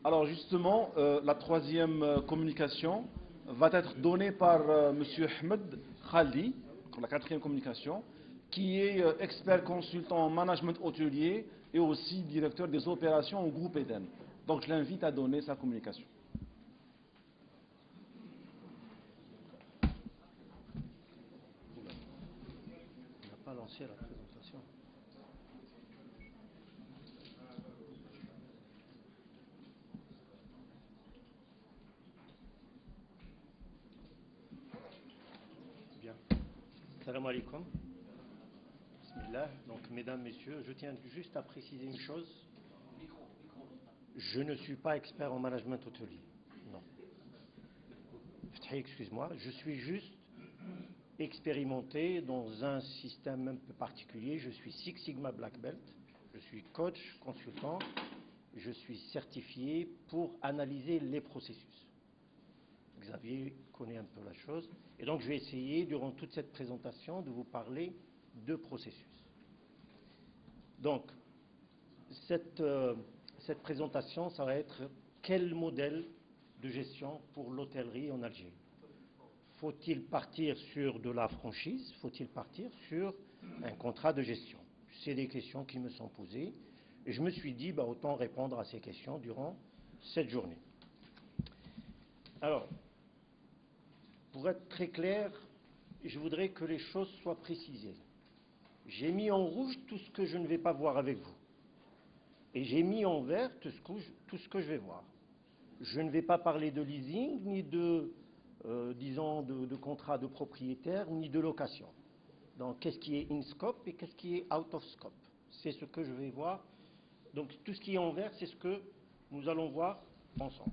Alors justement, la troisième communication va être donnée par Monsieur Ahmed Khaldi, la quatrième communication, qui est expert consultant en management hôtelier et aussi directeur des opérations au groupe Eden. Donc je l'invite à donner sa communication. On n'a pas lancé la présentation. Bien. Salam alaikum. Bismillah. Donc, mesdames, messieurs, je tiens juste à préciser une chose. Je ne suis pas expert en management hôtelier. Non. Excuse-moi. Je suis juste expérimenté dans un système un peu particulier. Je suis Six Sigma Black Belt. Je suis coach, consultant. Je suis certifié pour analyser les processus. Xavier connaît un peu la chose. Et donc, je vais essayer, durant toute cette présentation, de vous parler de processus. Donc, cette présentation, ça va être quel modèle de gestion pour l'hôtellerie en Algérie. Faut-il partir sur de la franchise? Faut-il partir sur un contrat de gestion? C'est des questions qui me sont posées. Et je me suis dit, autant répondre à ces questions durant cette journée. Alors, pour être très clair, je voudrais que les choses soient précisées. J'ai mis en rouge tout ce que je ne vais pas voir avec vous. Et j'ai mis en vert tout ce que je vais voir. Je ne vais pas parler de leasing, ni de, disons, de contrat de propriétaire, ni de location. Donc, qu'est-ce qui est in scope et qu'est-ce qui est out of scope? C'est ce que je vais voir. Donc, tout ce qui est en vert, c'est ce que nous allons voir ensemble.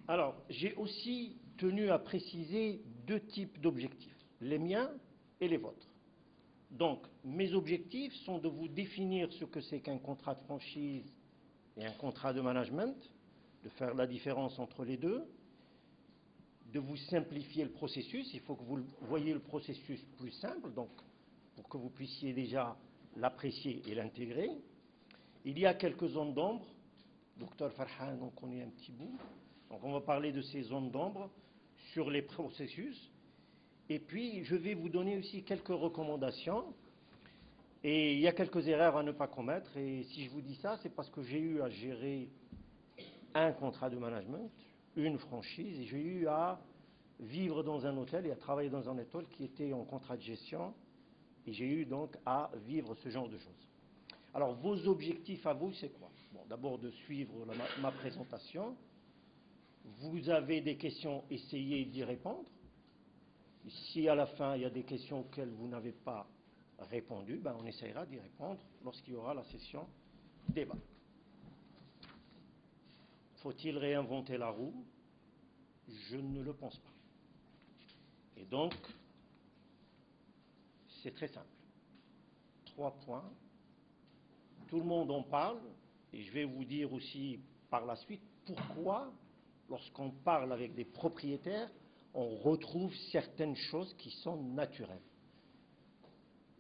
Alors, j'ai aussi tenu à préciser deux types d'objectifs, les miens et les vôtres. Donc, mes objectifs sont de vous définir ce que c'est qu'un contrat de franchise et un contrat de management, de faire la différence entre les deux, de vous simplifier le processus. Il faut que vous voyez le processus plus simple, donc pour que vous puissiez déjà l'apprécier et l'intégrer. Il y a quelques zones d'ombre. Docteur Farhan en connaît un petit bout. Donc on va parler de ces zones d'ombre sur les processus. Et puis je vais vous donner aussi quelques recommandations. Et il y a quelques erreurs à ne pas commettre. Et si je vous dis ça, c'est parce que j'ai eu à gérer un contrat de management, une franchise, et j'ai eu à vivre dans un hôtel et à travailler dans un hôtel qui était en contrat de gestion. Et j'ai eu donc à vivre ce genre de choses. Alors vos objectifs à vous, c'est quoi? Bon, d'abord de suivre ma présentation. Vous avez des questions, essayez d'y répondre. Si à la fin, il y a des questions auxquelles vous n'avez pas répondu, on essaiera d'y répondre lorsqu'il y aura la session débat. Faut-il réinventer la roue? Je ne le pense pas. Et donc, c'est très simple. 3 points. Tout le monde en parle, et je vais vous dire aussi par la suite pourquoi, lorsqu'on parle avec des propriétaires, on retrouve certaines choses qui sont naturelles.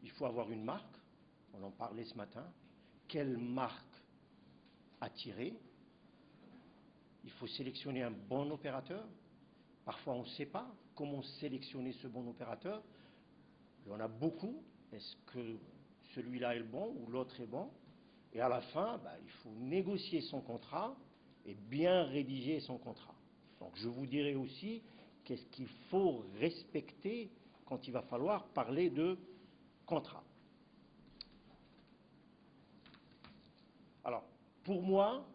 Il faut avoir une marque, on en parlait ce matin. Quelle marque attirer? Il faut sélectionner un bon opérateur. Parfois, on ne sait pas comment sélectionner ce bon opérateur. Il y en a beaucoup. Est-ce que celui-là est le bon ou l'autre est bon? Et à la fin, il faut négocier son contrat et bien rédiger son contrat. Donc, je vous dirai aussi qu'est-ce qu'il faut respecter quand il va falloir parler de contrat. Alors, pour moi,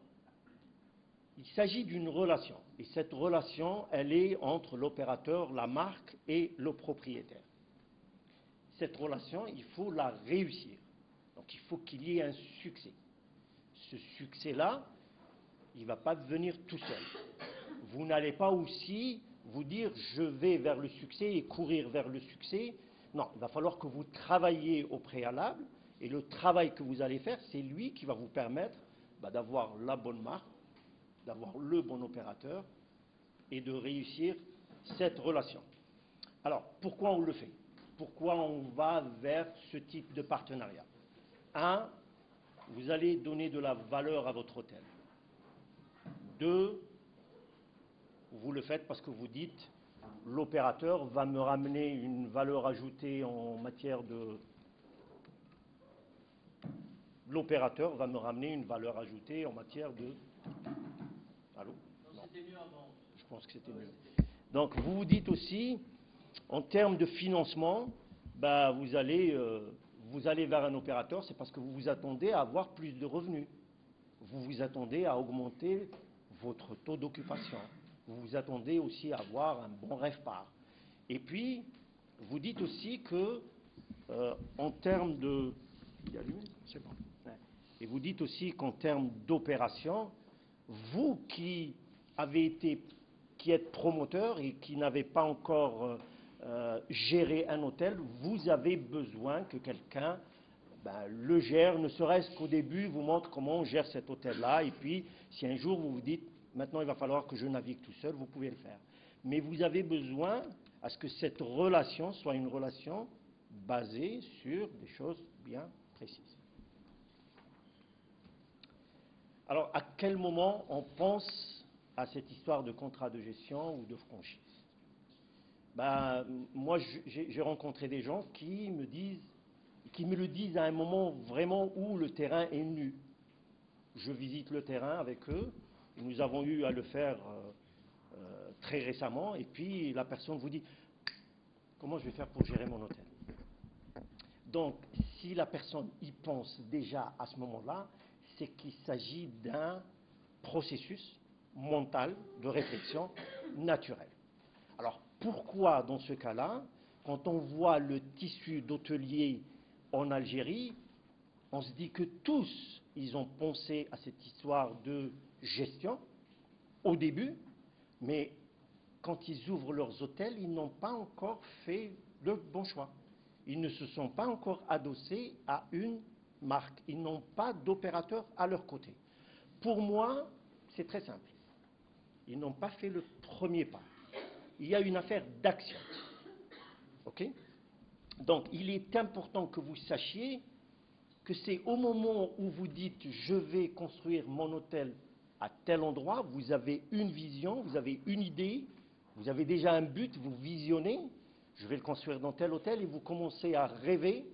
il s'agit d'une relation. Et cette relation, elle est entre l'opérateur, la marque et le propriétaire. Cette relation, il faut la réussir. Donc, il faut qu'il y ait un succès. Ce succès-là, il ne va pas venir tout seul. Vous n'allez pas aussi vous dire « je vais vers le succès et courir vers le succès ». Non, il va falloir que vous travailliez au préalable. Et le travail que vous allez faire, c'est lui qui va vous permettre d'avoir la bonne marque, d'avoir le bon opérateur et de réussir cette relation. Alors, pourquoi on le fait? Pourquoi on va vers ce type de partenariat? Un, vous allez donner de la valeur à votre hôtel. 2, vous le faites parce que vous dites l'opérateur va me ramener une valeur ajoutée en matière de... L'opérateur va me ramener une valeur ajoutée en matière de... Allô? Non, c'était mieux avant. Je pense que c'était mieux. Donc vous vous dites aussi, en termes de financement, bah, vous allez vers un opérateur, c'est parce que vous vous attendez à avoir plus de revenus. Vous vous attendez à augmenter votre taux d'occupation. Vous vous attendez aussi à avoir un bon revpar. Et puis, vous dites aussi que, en termes de... Il y a lui, c'est bon. Ouais. Et vous dites aussi qu'en termes d'opération, vous qui êtes promoteur et qui n'avez pas encore géré un hôtel, vous avez besoin que quelqu'un le gère, ne serait-ce qu'au début, vous montre comment on gère cet hôtel-là. Et puis, si un jour vous vous dites, maintenant il va falloir que je navigue tout seul, vous pouvez le faire. Mais vous avez besoin à ce que cette relation soit une relation basée sur des choses bien précises. Alors, à quel moment on pense à cette histoire de contrat de gestion ou de franchise? Moi, j'ai rencontré des gens qui me le disent à un moment vraiment où le terrain est nu. Je visite le terrain avec eux. Nous avons eu à le faire très récemment. Et puis, la personne vous dit, comment je vais faire pour gérer mon hôtel? Donc, si la personne y pense déjà à ce moment-là, c'est qu'il s'agit d'un processus mental de réflexion naturel. Alors, pourquoi dans ce cas-là, quand on voit le tissu d'hôteliers en Algérie, on se dit que tous, ils ont pensé à cette histoire de gestion au début, mais quand ils ouvrent leurs hôtels, ils n'ont pas encore fait le bon choix. Ils ne se sont pas encore adossés à une marque. Ils n'ont pas d'opérateur à leur côté. Pour moi, c'est très simple. Ils n'ont pas fait le premier pas. Il y a une affaire d'action. OK? Donc, il est important que vous sachiez que c'est au moment où vous dites « je vais construire mon hôtel à tel endroit », vous avez une vision, vous avez une idée, vous avez déjà un but, vous visionnez, je vais le construire dans tel hôtel, et vous commencez à rêver.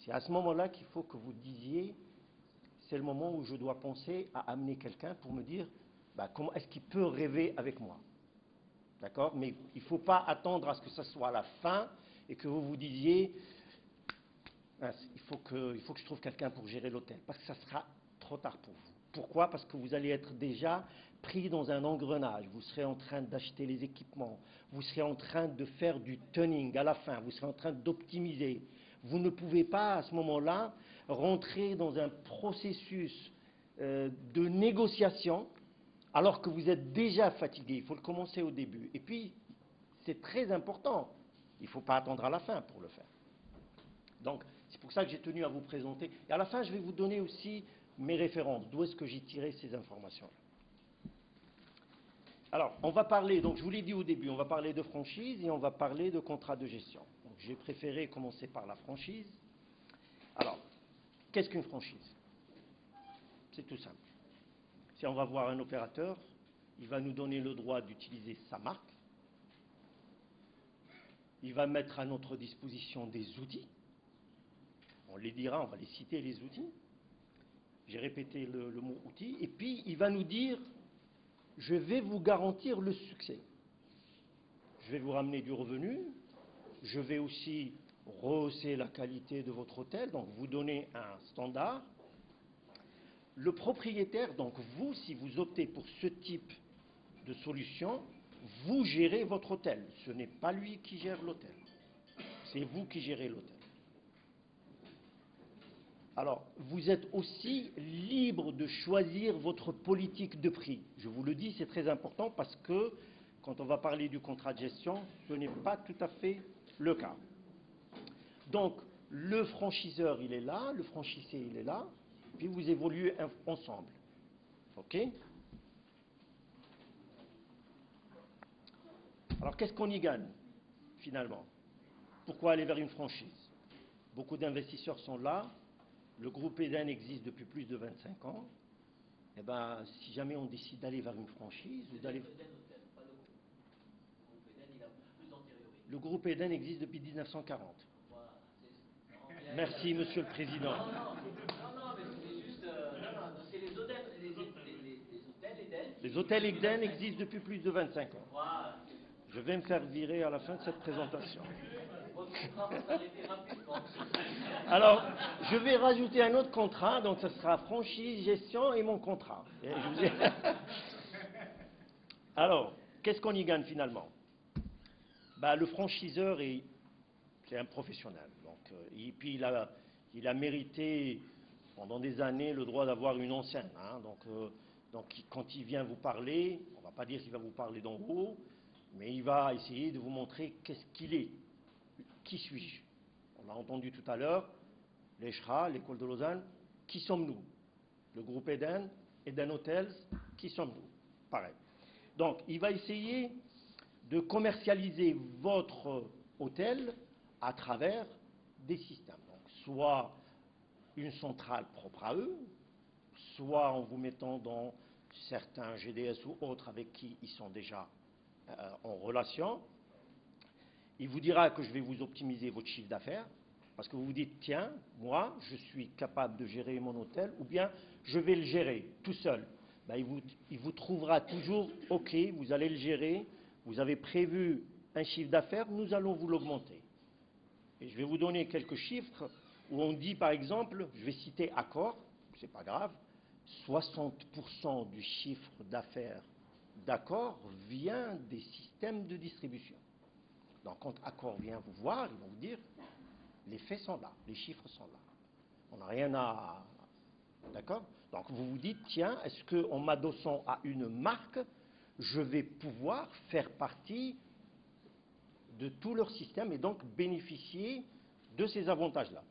C'est à ce moment-là qu'il faut que vous disiez « c'est le moment où je dois penser à amener quelqu'un pour me dire comment est-ce qu'il peut rêver avec moi ». D'accord? Mais il ne faut pas attendre à ce que ce soit à la fin et que vous vous disiez il faut que je trouve quelqu'un pour gérer l'hôtel, parce que ça sera trop tard pour vous. Pourquoi? Parce que vous allez être déjà pris dans un engrenage, vous serez en train d'acheter les équipements, vous serez en train de faire du tuning à la fin, vous serez en train d'optimiser. Vous ne pouvez pas à ce moment-là rentrer dans un processus de négociation alors que vous êtes déjà fatigué. Il faut le commencer au début. Et puis, c'est très important, il ne faut pas attendre à la fin pour le faire. Donc, c'est pour ça que j'ai tenu à vous présenter. Et à la fin, je vais vous donner aussi mes références. D'où est-ce que j'ai tiré ces informations-là? Alors, on va parler, donc je vous l'ai dit au début, on va parler de franchise et on va parler de contrat de gestion. Donc, j'ai préféré commencer par la franchise. Alors, qu'est-ce qu'une franchise? C'est tout simple. Si on va voir un opérateur, il va nous donner le droit d'utiliser sa marque. Il va mettre à notre disposition des outils. On les dira, on va les citer, les outils. J'ai répété le mot outil. Et puis, il va nous dire, je vais vous garantir le succès. Je vais vous ramener du revenu. Je vais aussi rehausser la qualité de votre hôtel, donc vous donner un standard. Le propriétaire, donc vous, si vous optez pour ce type de solution, vous gérez votre hôtel. Ce n'est pas lui qui gère l'hôtel. C'est vous qui gérez l'hôtel. Alors, vous êtes aussi libre de choisir votre politique de prix. Je vous le dis, c'est très important parce que quand on va parler du contrat de gestion, ce n'est pas tout à fait le cas. Donc, le franchiseur, il est là, le franchisé, il est là, puis vous évoluez ensemble. OK? Alors, qu'est-ce qu'on y gagne, finalement? Pourquoi aller vers une franchise? Beaucoup d'investisseurs sont là. Le groupe Eden existe depuis plus de 25 ans. Eh ben, si jamais on décide d'aller vers une franchise ou d'aller... Le groupe Eden existe depuis 1940. Merci, Monsieur le Président. Non, mais c'est juste... non, c'est les hôtels, Eden. Les hôtels Eden existent depuis plus de 25 ans. Je vais me faire virer à la fin de cette présentation. Alors, je vais rajouter un autre contrat, donc ce sera franchise, gestion et mon contrat. Alors, qu'est-ce qu'on y gagne finalement? Le franchiseur, c'est un professionnel. Donc, et puis il a mérité pendant des années le droit d'avoir une enseigne. Hein, donc quand il vient vous parler, on ne va pas dire qu'il va vous parler d'en haut, mais il va essayer de vous montrer qu'est-ce qu'il est. Qui suis-je? On a entendu tout à l'heure, l'ESHRA, l'école de Lausanne, qui sommes-nous? Le groupe Eden, Eden Hotels, qui sommes-nous? Pareil. Donc, il va essayer de commercialiser votre hôtel à travers des systèmes. Donc, soit une centrale propre à eux, soit en vous mettant dans certains GDS ou autres avec qui ils sont déjà en relation. Il vous dira que je vais vous optimiser votre chiffre d'affaires, parce que vous vous dites, tiens, moi, je suis capable de gérer mon hôtel, ou bien je vais le gérer tout seul. Il vous trouvera toujours, OK, vous allez le gérer, vous avez prévu un chiffre d'affaires, nous allons vous l'augmenter. Et je vais vous donner quelques chiffres où on dit, par exemple, je vais citer Accor, c'est pas grave, 60% du chiffre d'affaires d'Accor vient des systèmes de distribution. Donc, quand Accor vient vous voir, ils vont vous dire, les faits sont là, les chiffres sont là. On n'a rien à... D'accord? Donc, vous vous dites, tiens, est-ce qu'en m'adossant à une marque, je vais pouvoir faire partie de tout leur système et donc bénéficier de ces avantages-là.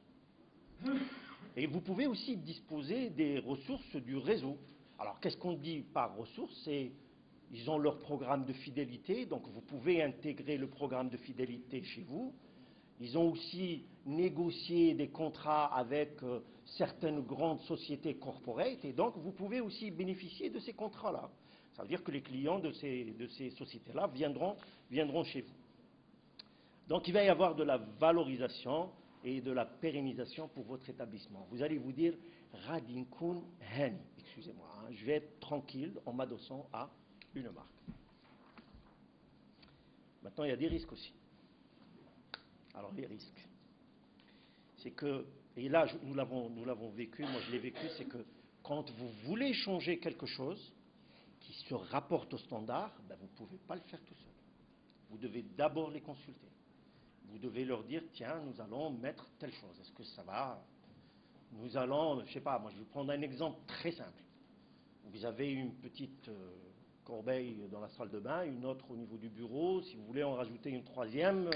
Et vous pouvez aussi disposer des ressources du réseau. Alors, qu'est-ce qu'on dit par ressources? Ils ont leur programme de fidélité, donc vous pouvez intégrer le programme de fidélité chez vous. Ils ont aussi négocié des contrats avec certaines grandes sociétés corporate, et donc vous pouvez aussi bénéficier de ces contrats-là. Ça veut dire que les clients de ces sociétés-là viendront chez vous. Donc il va y avoir de la valorisation et de la pérennisation pour votre établissement. Vous allez vous dire, Radinkun Hen, excusez-moi, hein, je vais être tranquille en m'adossant à une marque. Maintenant, il y a des risques aussi. Alors, les risques, c'est que, et là, nous l'avons vécu, moi je l'ai vécu, c'est que quand vous voulez changer quelque chose qui se rapporte au standard, vous ne pouvez pas le faire tout seul. Vous devez d'abord les consulter. Vous devez leur dire, tiens, nous allons mettre telle chose. Est-ce que ça va? Nous allons, je ne sais pas, moi je vais prendre un exemple très simple. Vous avez une petite corbeille dans la salle de bain, une autre au niveau du bureau. Si vous voulez en rajouter une troisième,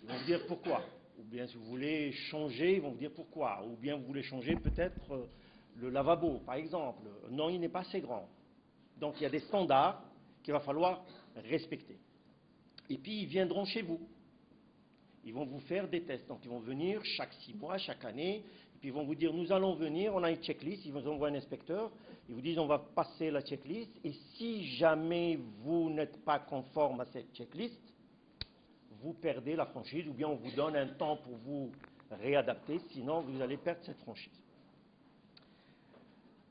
ils vont vous dire pourquoi. Ou bien si vous voulez changer, ils vont vous dire pourquoi. Ou bien vous voulez changer peut-être le lavabo, par exemple. Non, il n'est pas assez grand. Donc il y a des standards qu'il va falloir respecter. Et puis ils viendront chez vous. Ils vont vous faire des tests. Donc ils vont venir chaque 6 mois, chaque année. Et puis ils vont vous dire, nous allons venir, on a une checklist. Ils vous envoient un inspecteur. Ils vous disent, on va passer la checklist. Et si jamais vous n'êtes pas conforme à cette checklist, vous perdez la franchise. Ou bien on vous donne un temps pour vous réadapter. Sinon, vous allez perdre cette franchise.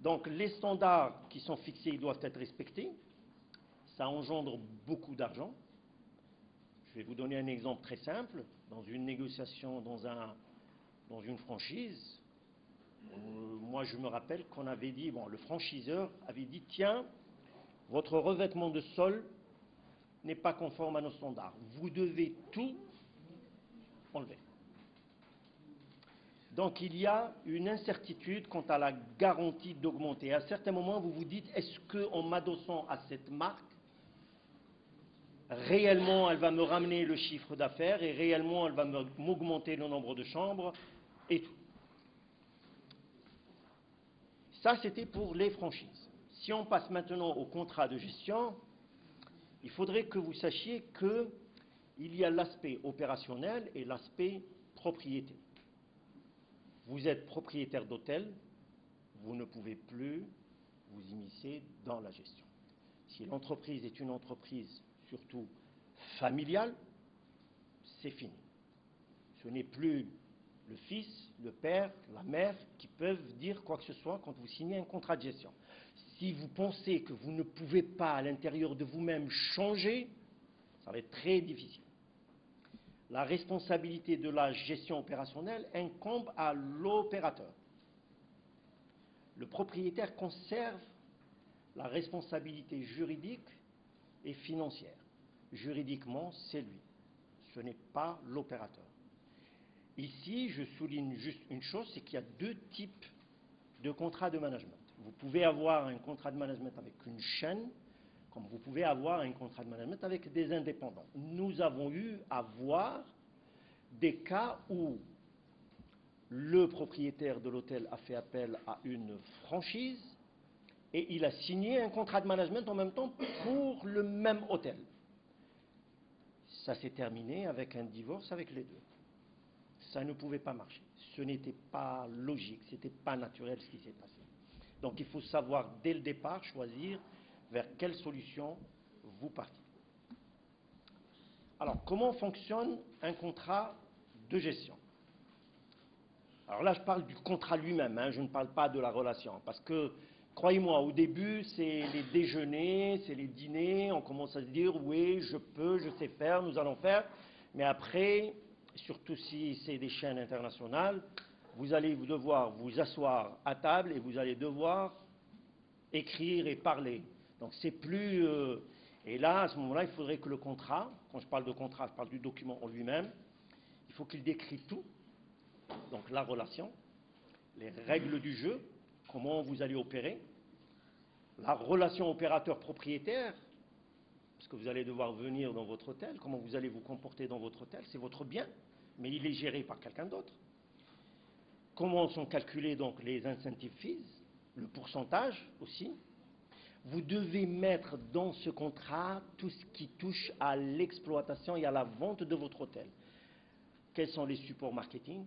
Donc les standards qui sont fixés, ils doivent être respectés. Ça engendre beaucoup d'argent. Je vais vous donner un exemple très simple. Dans une négociation, dans une franchise, moi je me rappelle qu'on avait dit, le franchiseur avait dit, tiens, votre revêtement de sol n'est pas conforme à nos standards. Vous devez tout enlever. Donc il y a une incertitude quant à la garantie d'augmenter. À certains moments, vous vous dites, est-ce qu'en m'adossant à cette marque, réellement, elle va me ramener le chiffre d'affaires et réellement, elle va m'augmenter le nombre de chambres et tout. Ça, c'était pour les franchises. Si on passe maintenant au contrat de gestion, il faudrait que vous sachiez qu'il y a l'aspect opérationnel et l'aspect propriété. Vous êtes propriétaire d'hôtel, vous ne pouvez plus vous immiscez dans la gestion. Si l'entreprise est une entreprise surtout familiale, c'est fini. Ce n'est plus le fils, le père, la mère qui peuvent dire quoi que ce soit quand vous signez un contrat de gestion. Si vous pensez que vous ne pouvez pas à l'intérieur de vous-même changer, ça va être très difficile. La responsabilité de la gestion opérationnelle incombe à l'opérateur. Le propriétaire conserve la responsabilité juridique et financière. Juridiquement, c'est lui. Ce n'est pas l'opérateur. Ici, je souligne juste une chose, c'est qu'il y a deux types de contrats de management. Vous pouvez avoir un contrat de management avec une chaîne, comme vous pouvez avoir un contrat de management avec des indépendants. Nous avons eu à voir des cas où le propriétaire de l'hôtel a fait appel à une franchise et il a signé un contrat de management en même temps pour le même hôtel. Ça s'est terminé avec un divorce avec les deux. Ça ne pouvait pas marcher. Ce n'était pas logique, ce n'était pas naturel ce qui s'est passé. Donc il faut savoir dès le départ choisir vers quelle solution vous partez. Alors comment fonctionne un contrat de gestion? Alors là je parle du contrat lui-même, je ne parle pas de la relation, parce que croyez-moi, au début c'est les déjeuners, c'est les dîners, on commence à se dire oui je peux, je sais faire, nous allons faire, mais après, surtout si c'est des chaînes internationales, vous allez devoir vous asseoir à table et vous allez devoir écrire et parler. Donc c'est plus... et là, à ce moment-là, il faudrait que le contrat, quand je parle de contrat, je parle du document en lui-même, il faut qu'il décrit tout, donc la relation, les règles du jeu, comment vous allez opérer, la relation opérateur-propriétaire, parce que vous allez devoir venir dans votre hôtel, comment vous allez vous comporter dans votre hôtel, c'est votre bien, mais il est géré par quelqu'un d'autre. Comment sont calculés donc les incentive fees, le pourcentage aussi. Vous devez mettre dans ce contrat tout ce qui touche à l'exploitation et à la vente de votre hôtel. Quels sont les supports marketing?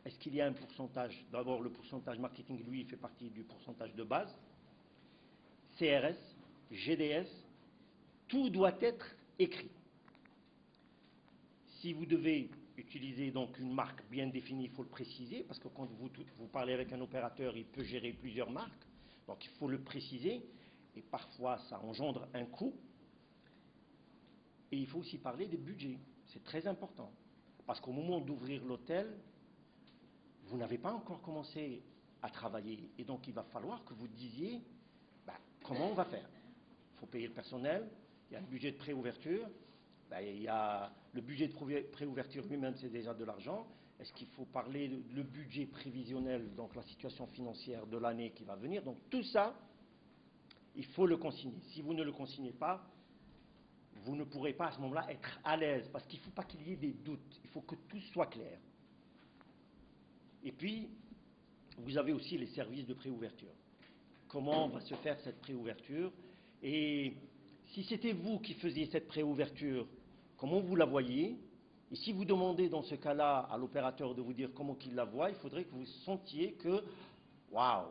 Est-ce qu'il y a un pourcentage? D'abord, le pourcentage marketing, lui, fait partie du pourcentage de base. CRS, GDS, tout doit être écrit. Si vous devez utiliser donc une marque bien définie, il faut le préciser, parce que quand vous parlez avec un opérateur, il peut gérer plusieurs marques, donc il faut le préciser, et parfois ça engendre un coût. Et il faut aussi parler des budgets, c'est très important, parce qu'au moment d'ouvrir l'hôtel, vous n'avez pas encore commencé à travailler, et donc il va falloir que vous disiez comment on va faire. Il faut payer le personnel, il y a le budget de préouverture, il y a le budget de préouverture lui-même, c'est déjà de l'argent. Est-ce qu'il faut parler le budget prévisionnel, donc la situation financière de l'année qui va venir? Donc tout ça, il faut le consigner. Si vous ne le consignez pas, vous ne pourrez pas à ce moment-là être à l'aise, parce qu'il ne faut pas qu'il y ait des doutes, il faut que tout soit clair. Et puis, vous avez aussi les services de préouverture. Comment va se faire cette préouverture? Et si c'était vous qui faisiez cette préouverture, comment vous la voyez? Et si vous demandez dans ce cas-là à l'opérateur de vous dire comment qu'il la voit, il faudrait que vous sentiez que, waouh,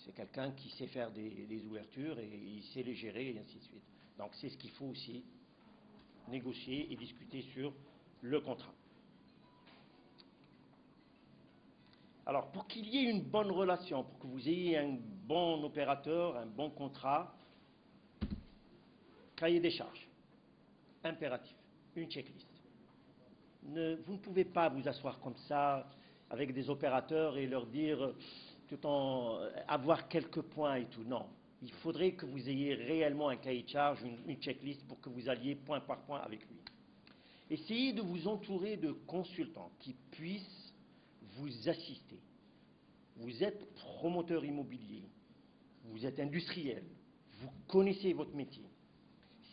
c'est quelqu'un qui sait faire des ouvertures et il sait les gérer et ainsi de suite. Donc c'est ce qu'il faut aussi négocier et discuter sur le contrat. Alors pour qu'il y ait une bonne relation, pour que vous ayez un bon opérateur, un bon contrat, cahier des charges, impératif, une checklist. Vous ne pouvez pas vous asseoir comme ça avec des opérateurs et leur dire tout en avoir quelques points et tout. Non, il faudrait que vous ayez réellement un cahier de charges, une checklist pour que vous alliez point par point avec lui. Essayez de vous entourer de consultants qui puissent vous assister. Vous êtes promoteur immobilier, vous êtes industriel, vous connaissez votre métier.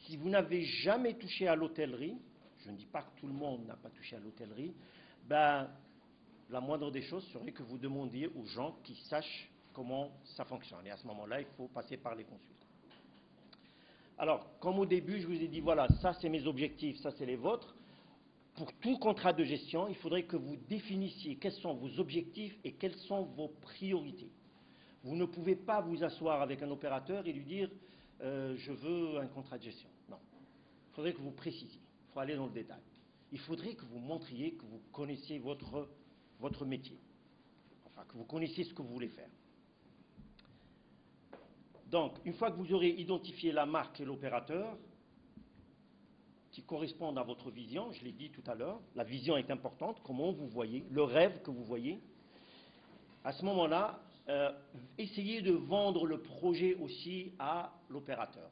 Si vous n'avez jamais touché à l'hôtellerie, je ne dis pas que tout le monde n'a pas touché à l'hôtellerie, la moindre des choses serait que vous demandiez aux gens qui sachent comment ça fonctionne. Et à ce moment-là, il faut passer par les consultants. Alors, comme au début, je vous ai dit, voilà, ça c'est mes objectifs, ça c'est les vôtres. Pour tout contrat de gestion, il faudrait que vous définissiez quels sont vos objectifs et quelles sont vos priorités. Vous ne pouvez pas vous asseoir avec un opérateur et lui dire je veux un contrat de gestion. Non. Il faudrait que vous précisiez. Il faut aller dans le détail. Il faudrait que vous montriez que vous connaissiez votre métier. Enfin, que vous connaissiez ce que vous voulez faire. Donc, une fois que vous aurez identifié la marque et l'opérateur, qui correspondent à votre vision, je l'ai dit tout à l'heure, la vision est importante, comment vous voyez, le rêve que vous voyez. À ce moment-là, essayez de vendre le projet aussi à l'opérateur.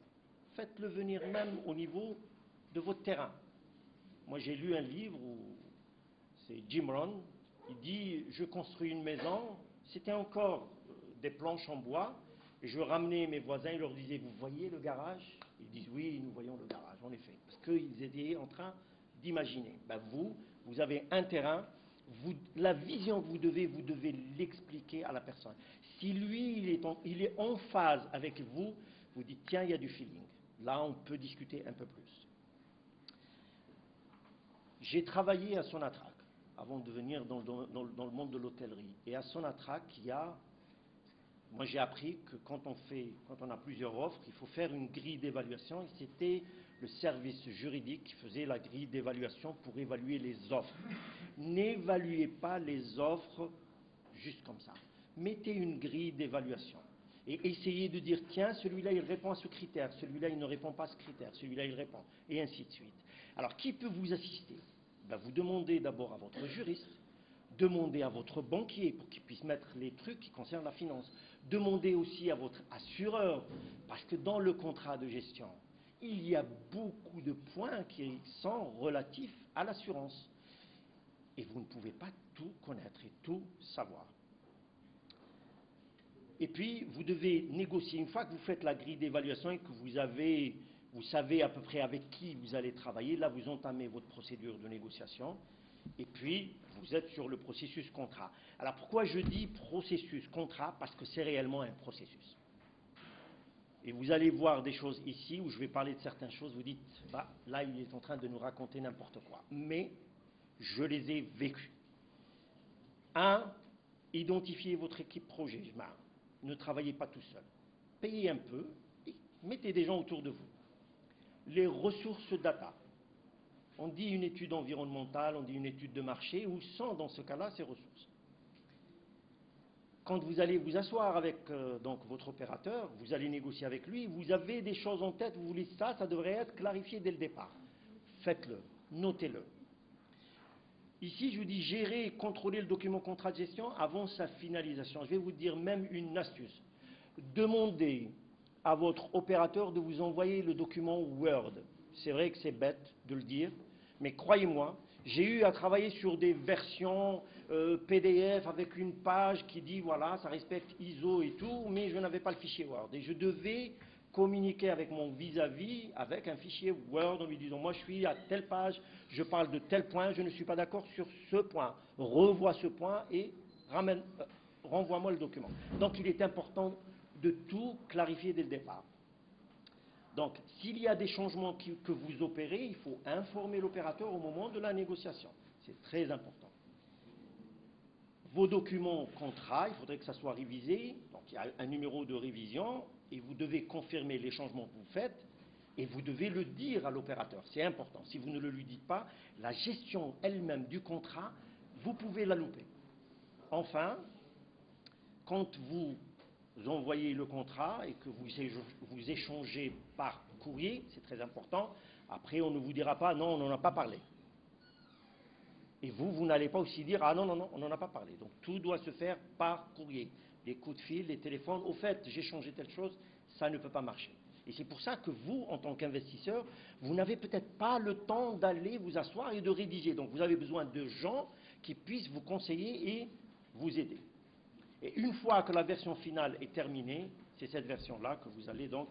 Faites-le venir même au niveau de votre terrain. Moi, j'ai lu un livre où c'est Jim Rohn, il dit « Je construis une maison », c'était encore des planches en bois, et je ramenais mes voisins, je leur disais « Vous voyez le garage ?» Ils disent « Oui, nous voyons le garage, en effet. » Parce qu'ils étaient en train d'imaginer. Ben vous avez un terrain, la vision que vous devez l'expliquer à la personne. Si lui, il est en phase avec vous, vous dites « Tiens, il y a du feeling. Là, on peut discuter un peu plus. » J'ai travaillé à Sonatrach avant de venir dans le monde de l'hôtellerie. Et à Sonatrach, moi j'ai appris que quand on a plusieurs offres, il faut faire une grille d'évaluation. Et c'était le service juridique qui faisait la grille d'évaluation pour évaluer les offres. N'évaluez pas les offres juste comme ça. Mettez une grille d'évaluation. Et essayez de dire, tiens, celui-là il répond à ce critère, celui-là il ne répond pas à ce critère, celui-là il répond, et ainsi de suite. Alors qui peut vous assister? Ben, vous demandez d'abord à votre juriste, demandez à votre banquier pour qu'il puisse mettre les trucs qui concernent la finance. Demandez aussi à votre assureur, parce que dans le contrat de gestion, il y a beaucoup de points qui sont relatifs à l'assurance. Et vous ne pouvez pas tout connaître et tout savoir. Et puis, vous devez négocier. Une fois que vous faites la grille d'évaluation et que vous savez à peu près avec qui vous allez travailler, là, vous entamez votre procédure de négociation. Et puis, vous êtes sur le processus contrat. Alors, pourquoi je dis processus contrat? Parce que c'est réellement un processus. Et vous allez voir des choses ici où je vais parler de certaines choses. Vous dites, bah, là, il est en train de nous raconter n'importe quoi. Mais je les ai vécues. 1. Identifiez votre équipe projet. Ne travaillez pas tout seul. Payez un peu et mettez des gens autour de vous. Les ressources data. On dit une étude environnementale, on dit une étude de marché, où sont dans ce cas-là ces ressources. Quand vous allez vous asseoir avec donc votre opérateur, vous allez négocier avec lui, vous avez des choses en tête, vous voulez ça devrait être clarifié dès le départ. Faites-le, notez-le. Ici, je vous dis gérer et contrôler le document contrat de gestion avant sa finalisation. Je vais vous dire même une astuce. Demandez à votre opérateur de vous envoyer le document Word. C'est vrai que c'est bête de le dire, mais croyez-moi, j'ai eu à travailler sur des versions PDF avec une page qui dit voilà, ça respecte ISO et tout, mais je n'avais pas le fichier Word. Et je devais communiquer avec mon vis-à-vis avec un fichier Word en lui disant moi je suis à telle page, je parle de tel point, je ne suis pas d'accord sur ce point, revois ce point et renvoie-moi le document. Donc il est important de tout clarifier dès le départ. Donc s'il y a des changements que vous opérez, il faut informer l'opérateur au moment de la négociation. C'est très important. Vos documents contrats, il faudrait que ça soit révisé. Donc il y a un numéro de révision et vous devez confirmer les changements que vous faites et vous devez le dire à l'opérateur. C'est important. Si vous ne le lui dites pas, la gestion elle-même du contrat, vous pouvez la louper. Enfin, quand vous envoyez le contrat et que vous échangez par courrier, c'est très important, après on ne vous dira pas non, on n'en a pas parlé. Et vous n'allez pas aussi dire, ah non, non, non, on n'en a pas parlé. Donc tout doit se faire par courrier. Les coups de fil, les téléphones, au fait, j'ai changé telle chose, ça ne peut pas marcher. Et c'est pour ça que vous, en tant qu'investisseur, vous n'avez peut-être pas le temps d'aller vous asseoir et de rédiger. Donc vous avez besoin de gens qui puissent vous conseiller et vous aider. Et une fois que la version finale est terminée, c'est cette version-là que vous allez donc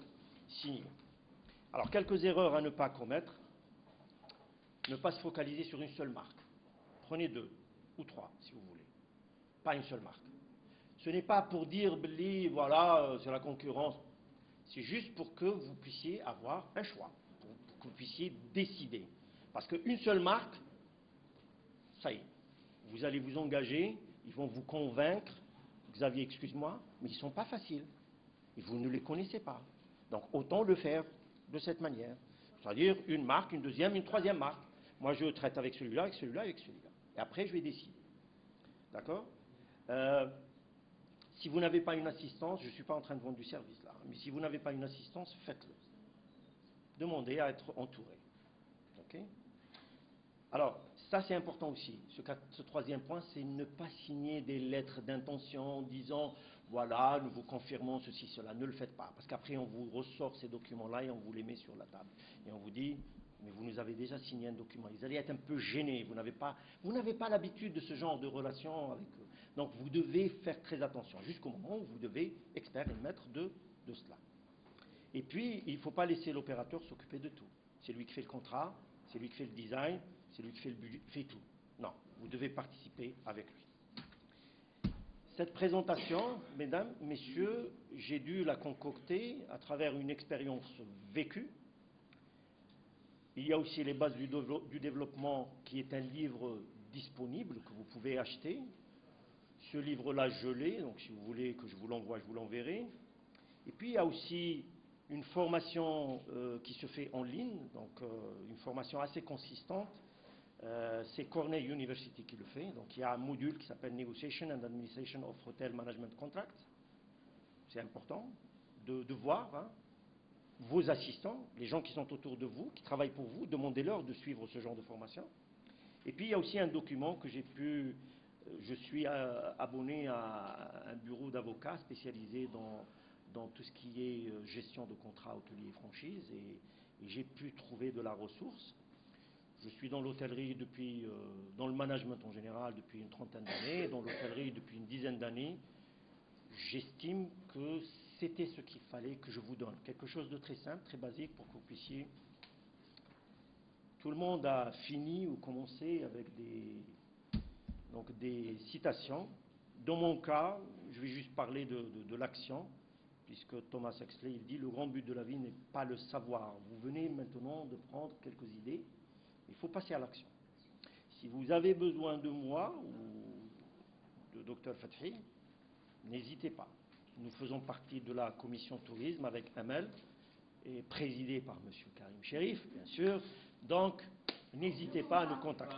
signer. Alors quelques erreurs à ne pas commettre. Ne pas se focaliser sur une seule marque. Prenez 2 ou 3, si vous voulez. Pas une seule marque. Ce n'est pas pour dire, voilà, c'est la concurrence. C'est juste pour que vous puissiez avoir un choix, pour que vous puissiez décider. Parce qu'une seule marque, ça y est, vous allez vous engager, ils vont vous convaincre Xavier, excuse-moi, mais ils ne sont pas faciles. Et vous ne les connaissez pas. Donc autant le faire de cette manière. C'est-à-dire une marque, une deuxième, une troisième marque. Moi, je traite avec celui-là, avec celui-là, avec celui-là. Et après, je vais décider. D'accord? Si vous n'avez pas une assistance, je ne suis pas en train de vendre du service là, mais si vous n'avez pas une assistance, faites-le. Demandez à être entouré. Ok? Alors, ça c'est important aussi. Ce troisième point, c'est ne pas signer des lettres d'intention en disant voilà, nous vous confirmons ceci, cela. Ne le faites pas. Parce qu'après, on vous ressort ces documents-là et on vous les met sur la table. Et on vous dit mais vous nous avez déjà signé un document. Ils allaient être un peu gênés. Vous n'avez pas l'habitude de ce genre de relation avec eux. Donc vous devez faire très attention jusqu'au moment où vous devez expert et maître de cela. Et puis, il ne faut pas laisser l'opérateur s'occuper de tout. C'est lui qui fait le contrat, c'est lui qui fait le design, c'est lui qui fait le budget, fait tout. Non, vous devez participer avec lui. Cette présentation, mesdames, messieurs, j'ai dû la concocter à travers une expérience vécue. Il y a aussi les bases du développement qui est un livre disponible que vous pouvez acheter. Ce livre-là, je l'ai, donc si vous voulez que je vous l'envoie, je vous l'enverrai. Et puis il y a aussi une formation qui se fait en ligne, donc une formation assez consistante. C'est Cornell University qui le fait. Donc il y a un module qui s'appelle Negotiation and Administration of Hotel Management Contracts. C'est important de voir vos assistants, les gens qui sont autour de vous, qui travaillent pour vous, demandez-leur de suivre ce genre de formation. Et puis il y a aussi un document que je suis abonné à un bureau d'avocats spécialisé dans tout ce qui est gestion de contrats hôteliers et franchises, et j'ai pu trouver de la ressource. Je suis dans l'hôtellerie dans le management en général depuis une trentaine d'années, dans l'hôtellerie depuis une dizaine d'années. J'estime que c'était ce qu'il fallait que je vous donne. Quelque chose de très simple, très basique pour que vous puissiez... Tout le monde a fini ou commencé avec des citations. Dans mon cas, je vais juste parler de l'action, puisque Thomas Huxley, il dit « Le grand but de la vie n'est pas le savoir. Vous venez maintenant de prendre quelques idées, il faut passer à l'action. » Si vous avez besoin de moi ou de Dr Fathi, n'hésitez pas. Nous faisons partie de la commission tourisme avec Amel, et présidée par M. Karim Cherif, bien sûr. Donc, n'hésitez pas à nous contacter.